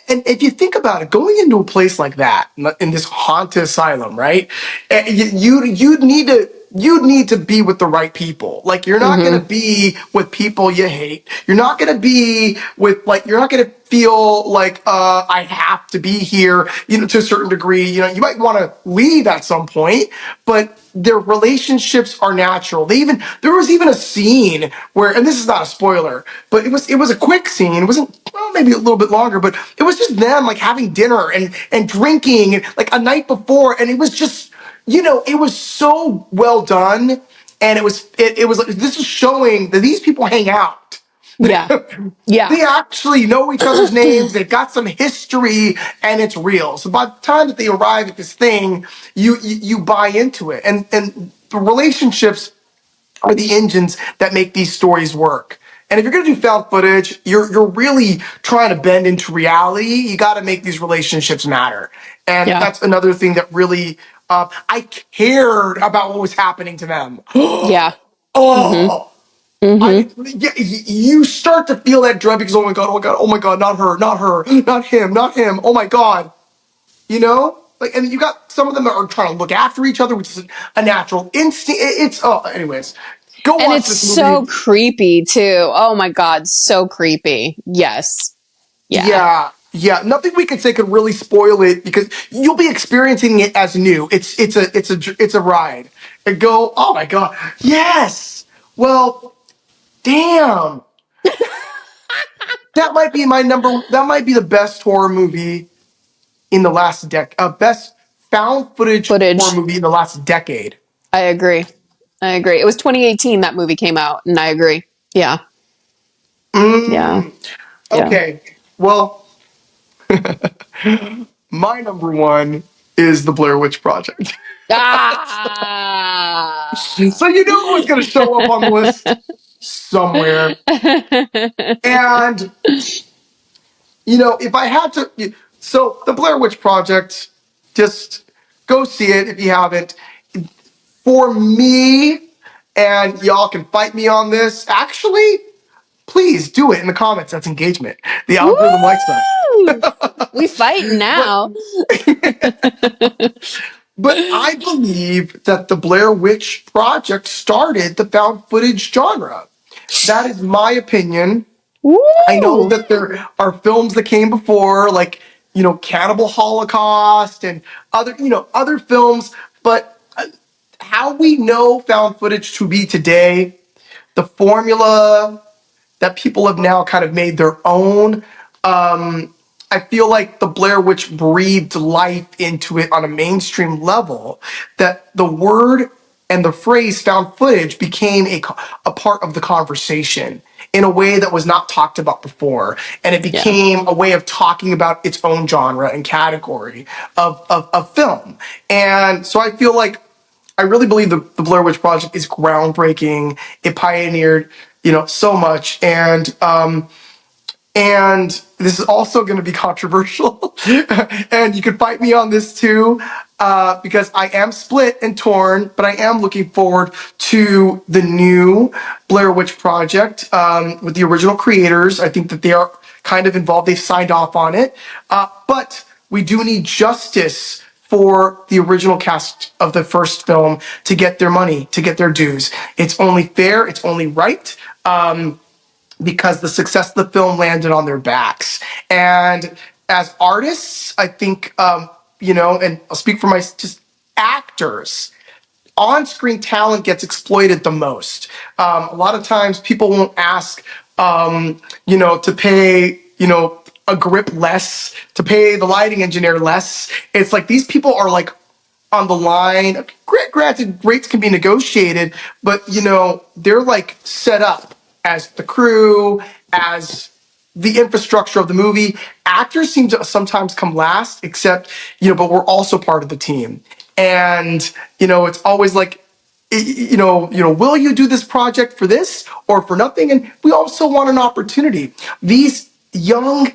And if you think about it, going into a place like that, in this haunted asylum, right? You'd need to be with the right people. Like, you're not gonna Mm-hmm. be with people you hate. You're not gonna be with, like, you're not gonna feel like, I have to be here, to a certain degree. You might want to leave at some point, but their relationships are natural. There was even a scene where, and this is not a spoiler, but it was a quick scene. It wasn't, well, maybe a little bit longer, but it was just them, like, having dinner and drinking, like, a night before, and it was just, it was so well done, and it was like, this is showing that these people hang out. Yeah. Yeah. They actually know each other's names. They've got some history, and it's real. So by the time that they arrive at this thing, you buy into it, and the relationships are the engines that make these stories work. And if you're going to do found footage, you're really trying to bend into reality. You got to make these relationships matter, and Yeah. that's another thing that really, I cared about what was happening to them. Yeah. Mm-hmm. Oh, Mm-hmm. yeah, you start to feel that dread because, oh my god, oh my god, oh my god, not her, not her, not him, not him. Oh my god, like, and you got some of them that are trying to look after each other, which is a natural instinct. Anyways, go And watch it's this so movie. creepy too. Oh my God. So creepy. Yes. Yeah. Yeah, yeah. Nothing we could say could really spoil it because you'll be experiencing it as new. It's a ride. And go, oh my god, yes. Well, damn. That might be my number. That might be the best horror movie in the last best found footage horror Footage. movie in the last decade. I agree. I agree. It was 2018 that movie came out, and I agree. Yeah. Yeah. Yeah. Okay, well, my number one is the Blair Witch Project. Ah. So you knew it was going to show up on the list somewhere. And, if I had to, so the Blair Witch Project, just go see it if you haven't. For me, and y'all can fight me on this, actually, please do it in the comments. That's engagement. The algorithm likes that. Woo! We fight But now. but I believe that the Blair Witch Project started the found footage genre. That is my opinion. I know Woo! that there are films that came before, like, Cannibal Holocaust and other films, but how we know found footage to be today, the formula that people have now kind of made their own. I feel like the Blair Witch breathed life into it on a mainstream level, that the word and the phrase found footage became a part of the conversation in a way that was not talked about before. And it Yeah. became a way of talking about its own genre and category of film. And so I feel like, I really believe the Blair Witch Project is groundbreaking. It pioneered, so much. And this is also going to be controversial. And you can fight me on this too, because I am split and torn, but I am looking forward to the new Blair Witch Project, with the original creators. I think that they are kind of involved. They've signed off on it. But we do need justice for the original cast of the first film to get their money, to get their dues. It's only fair. It's only right. Because the success of the film landed on their backs. And as artists, I think, and I'll speak for my just actors, on-screen talent gets exploited the most. A lot of times people won't ask, to pay, a grip less, to pay the lighting engineer less. It's like these people are like on the line. Granted, rates can be negotiated, but they're like set up as the crew, as the infrastructure of the movie. Actors seem to sometimes come last, except, but we're also part of the team. And, it's always like, will you do this project for this or for nothing? And we also want an opportunity. These young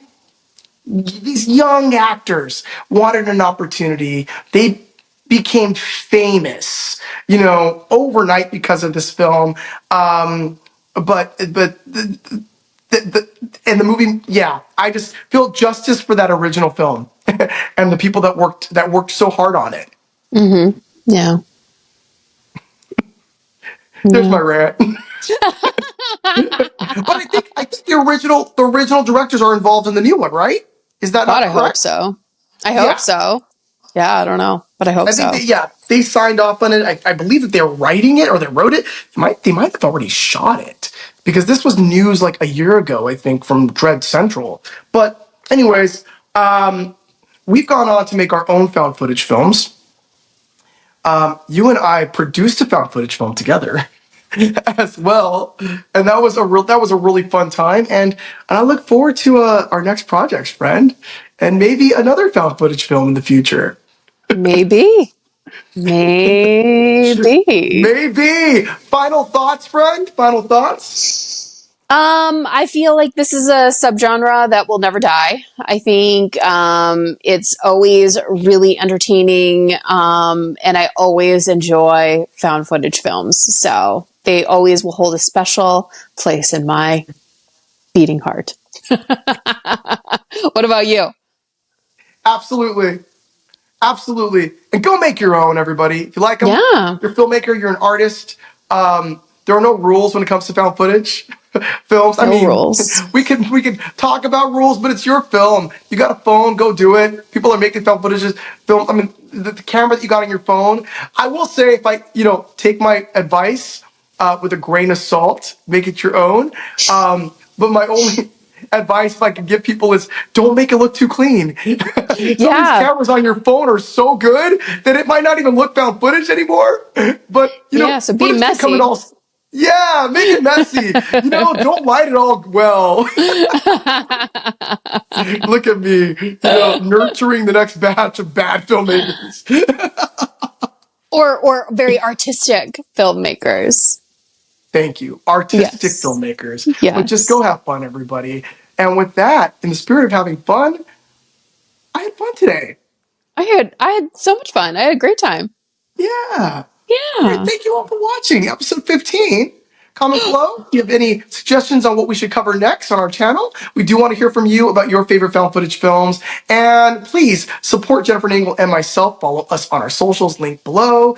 actors wanted an opportunity. They became famous, overnight because of this film. But the movie, yeah, I just feel justice for that original film and the people that worked so hard on it. Mm-hmm. Yeah. There's my rant. But I think the original directors are involved in the new one, right? Is that not correct? I hope so. I hope so. Yeah, I don't know, but I hope so. They signed off on it. I believe that they're writing it or they wrote it. They might have already shot it because this was news like a year ago, I think, from Dread Central. But anyways, we've gone on to make our own found footage films. You and I produced a found footage film together as well, and that was a really fun time. And I look forward to our next projects, friend, and maybe another found footage film in the future. Maybe. Final thoughts, friend? Final thoughts? I feel like this is a subgenre that will never die. I think it's always really entertaining, and I always enjoy found footage films. So they always will hold a special place in my beating heart. What about you? Absolutely. And go make your own, everybody. If you like them, you're a filmmaker, you're an artist. There are no rules when it comes to found footage films. Rules. We can talk about rules, but it's your film. You got a phone, go do it. People are making found footage films. I mean, the camera that you got on your phone. I will say, if I, take my advice with a grain of salt, make it your own. But my only advice, if I could give people, is don't make it look too clean. Some of these cameras on your phone are so good that it might not even look found footage anymore. But so be messy. Make it messy. Don't light it all well. Look at me, nurturing the next batch of bad filmmakers. or very artistic filmmakers. Thank you. Artistic filmmakers. Yes. But just go have fun, everybody. And with that, in the spirit of having fun, I had fun today. I had so much fun. I had a great time. Yeah. Yeah. Thank you all for watching episode 15. Comment below if you have any suggestions on what we should cover next on our channel. We do want to hear from you about your favorite found footage films. And please support Jennifer Nangle and myself. Follow us on our socials, link below.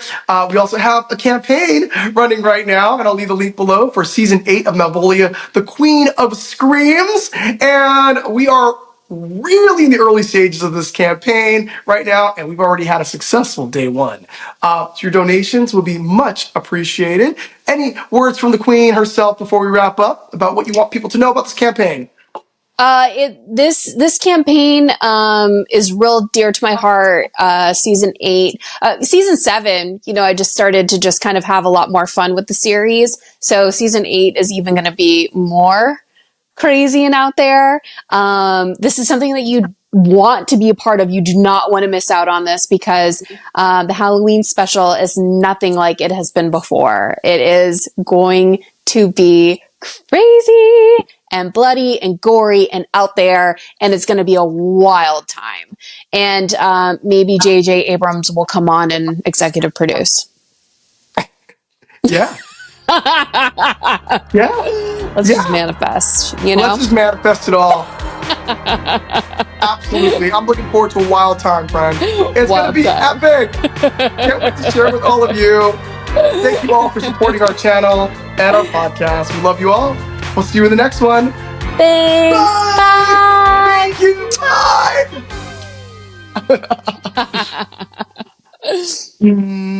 We also have a campaign running right now, and I'll leave the link below, for season 8 of Malvolia, the Queen of Screams. And we are really in the early stages of this campaign right now, and we've already had a successful day one. So your donations will be much appreciated. Any words from the Queen herself before we wrap up about what you want people to know about this campaign? This campaign is real dear to my heart. Season 8, season 7. I just started to just kind of have a lot more fun with the series. So season 8 is even going to be more crazy and out there. This is something that you want to be a part of. You do not want to miss out on this, because the Halloween special is nothing like it has been before. It is going to be crazy and bloody and gory and out there, and it's going to be a wild time. And maybe J.J. Abrams will come on and executive produce. Yeah. Let's just manifest, Let's just manifest it all. Absolutely. I'm looking forward to a wild time, friend. It's going to Wild be time. epic. Can't wait to share with all of you. Thank you all for supporting our channel and our podcast. We love you all. We'll see you in the next one. Thanks. Bye. Thank you. Bye.